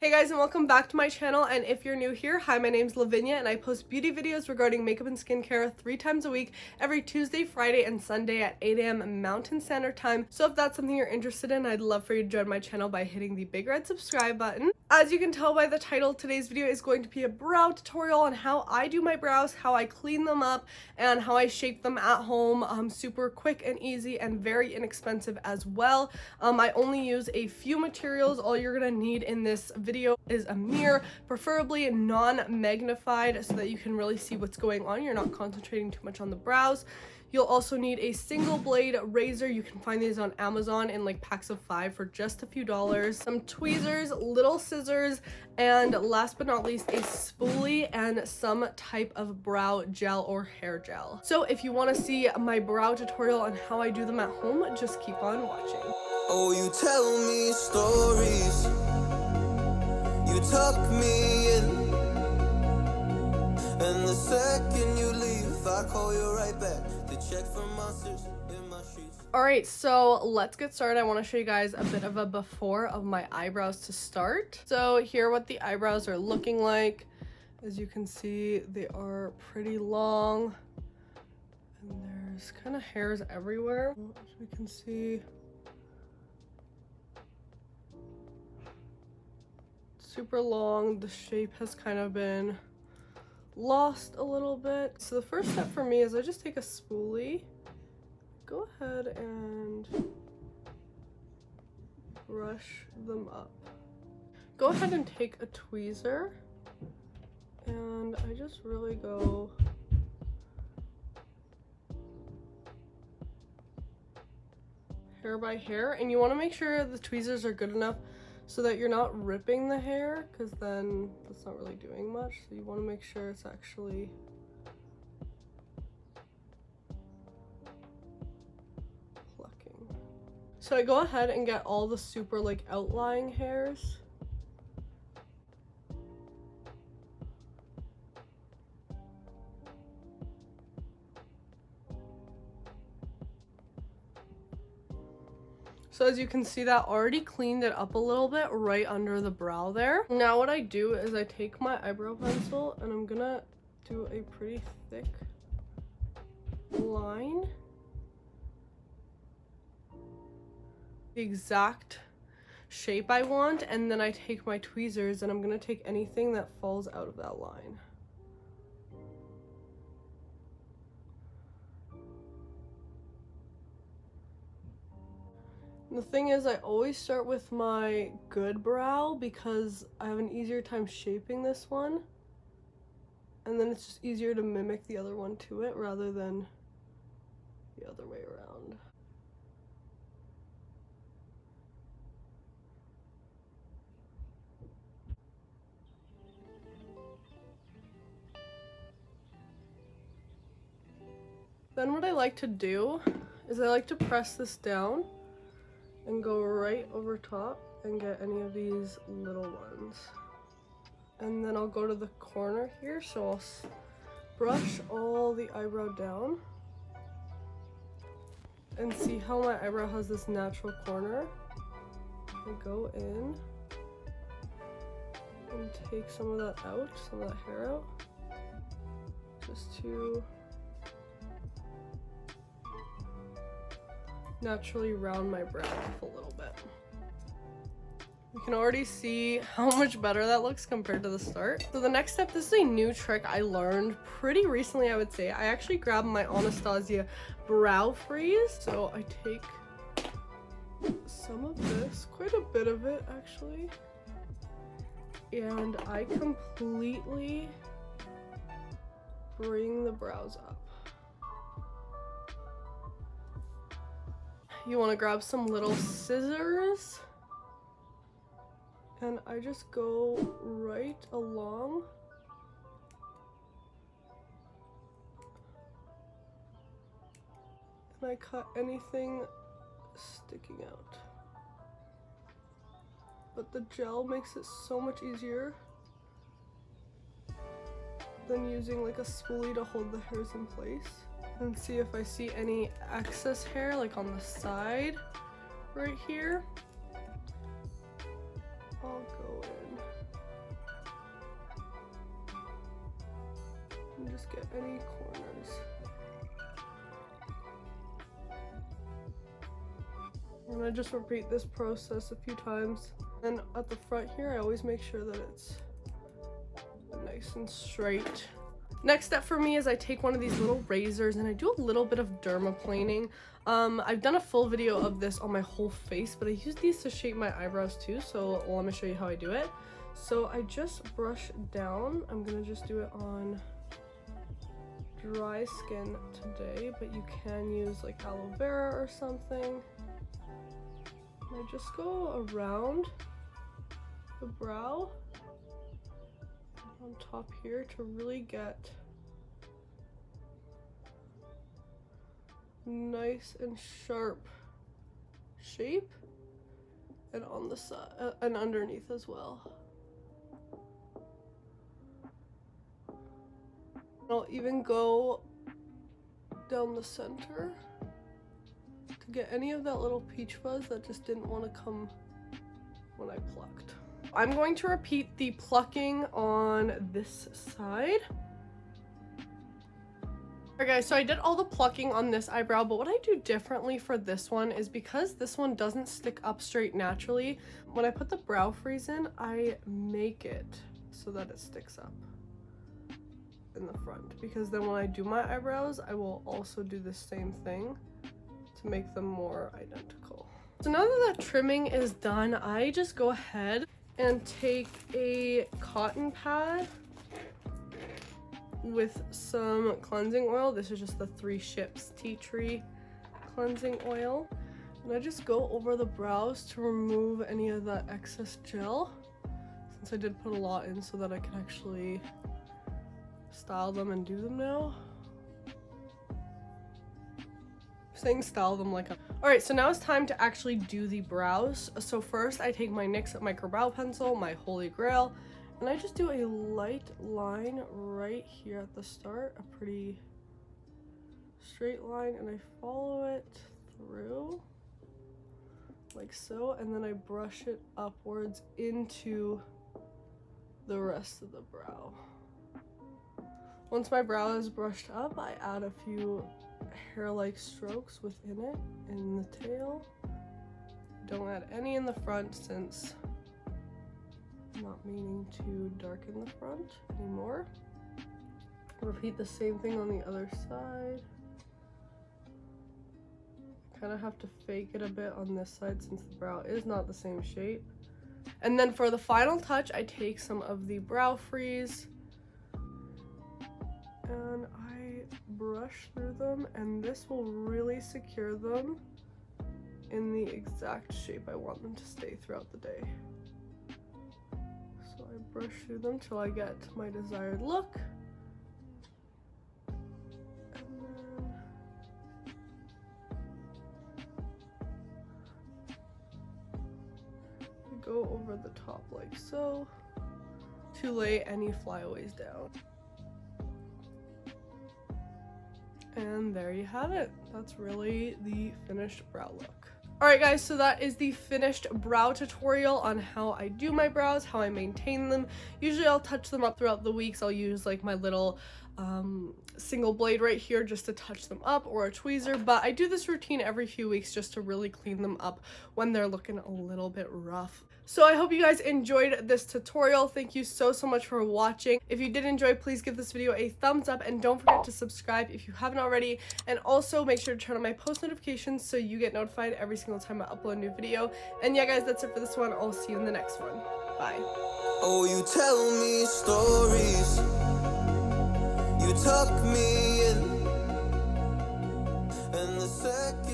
Hey guys, and welcome back to my channel. And if you're new here, hi, my name's Lavinia and I post beauty videos regarding makeup and skincare 3 times a week, every Tuesday, Friday, and Sunday at 8 a.m. Mountain Standard Time. So if that's something you're interested in, I'd love for you to join my channel by hitting the big red subscribe button. As you can tell by the title, today's video is going to be a brow tutorial on how I do my brows, how I clean them up, and how I shape them at home. Super quick and easy and very inexpensive as well. I only use a few materials. All you're gonna need in this video is a mirror, preferably non-magnified, so that you can really see what's going on. You're not concentrating too much on the brows. You'll also need a single blade razor. You can find these on Amazon in like packs of 5 for just a few dollars. Some tweezers, little scissors, and last but not least, a spoolie and some type of brow gel or hair gel. So if you want to see my brow tutorial on how I do them at home, just keep on watching. Oh, you tell me stories, you tuck me in, and the second you leave, I call you right back to check for monsters in my sheets. Alright, so let's get started. I want to show you guys a bit of a before of my eyebrows to start. So here are what the eyebrows are looking like. As you can see, they are pretty long, and there's kind of hairs everywhere. As we can see, super long. The shape has kind of been lost a little bit. So the first step for me is I just take a spoolie, go ahead and brush them up. Go ahead and take a tweezer, and I just really go hair by hair, and you want to make sure the tweezers are good enough so that you're not ripping the hair, because then that's not really doing much. So you want to make sure it's actually plucking. So I go ahead and get all the super like outlying hairs. So as you can see, that already cleaned it up a little bit right under the brow there. Now what I do is I take my eyebrow pencil and I'm gonna do a pretty thick line. The exact shape I want, and then I take my tweezers and I'm gonna take anything that falls out of that line. The thing is, I always start with my good brow because I have an easier time shaping this one, and then it's just easier to mimic the other one to it rather than the other way around. Then what I like to do is I like to press this down and go right over top and get any of these little ones. And then I'll go to the corner here, so I'll brush all the eyebrow down. And see how my eyebrow has this natural corner? I go in and take some of that out, some of that hair out, just to naturally round my brow off a little bit. You can already see how much better that looks compared to the start. So the next step, this is a new trick I learned pretty recently, I would say. I actually grabbed my Anastasia brow freeze. So I take some of this, quite a bit of it actually, and I completely bring the brows up. You want to grab some little scissors, and I just go right along and I cut anything sticking out. But the gel makes it so much easier than using like a spoolie to hold the hairs in place. And see if I see any excess hair like on the side right here. I'll go in just get any corners. And I just repeat this process a few times. And at the front here, I always make sure that it's nice and straight. Next step for me is I take one of these little razors and I do a little bit of dermaplaning. I've done a full video of this on my whole face, but I use these to shape my eyebrows too, so let me show you how I do it. So I just brush down. I'm gonna just do it on dry skin today, but you can use like aloe vera or something. And I just go around the brow on top here to really get nice and sharp shape, and on the side and underneath as well. I'll even go down the center to get any of that little peach fuzz that just didn't want to come when I plucked. I'm going to repeat the plucking on this side. Alright guys, so I did all the plucking on this eyebrow, but what I do differently for this one is because this one doesn't stick up straight naturally, when I put the brow freeze in, I make it so that it sticks up in the front, because then when I do my eyebrows, I will also do the same thing to make them more identical. So now that the trimming is done, I just go ahead and take a cotton pad with some cleansing oil. This is just the 3 Ships Tea Tree cleansing oil. And I just go over the brows to remove any of that excess gel, since I did put a lot in so that I can actually style them and do them now. Saying style them like a... Alright, so now it's time to actually do the brows. So first I take my NYX micro brow pencil, my holy grail, and I just do a light line right here at the start, a pretty straight line, and I follow it through like so, and then I brush it upwards into the rest of the brow. Once my brow is brushed up, I add a few hair-like strokes within it in the tail. Don't add any in the front since I'm not meaning to darken the front anymore. Repeat the same thing on the other side. Kind of have to fake it a bit on this side since the brow is not the same shape. And then for the final touch, I take some of the brow freeze and I brush through them, and this will really secure them in the exact shape I want them to stay throughout the day. So I brush through them till I get my desired look. And then I go over the top like so to lay any flyaways down. And there you have it. That's really the finished brow look. Alright guys, so that is the finished brow tutorial on how I do my brows, how I maintain them. Usually I'll touch them up throughout the weeks. I'll use like my little single blade right here just to touch them up, or a tweezer, but I do this routine every few weeks just to really clean them up when they're looking a little bit rough. So I hope you guys enjoyed this tutorial. Thank you so much for watching. If you did enjoy, please give this video a thumbs up, and don't forget to subscribe if you haven't already, and also make sure to turn on my post notifications so you get notified every single time I upload a new video. And yeah guys, that's it for this one. I'll see you in the next one. Bye. Oh, you tell me stories, you tuck me in, and the second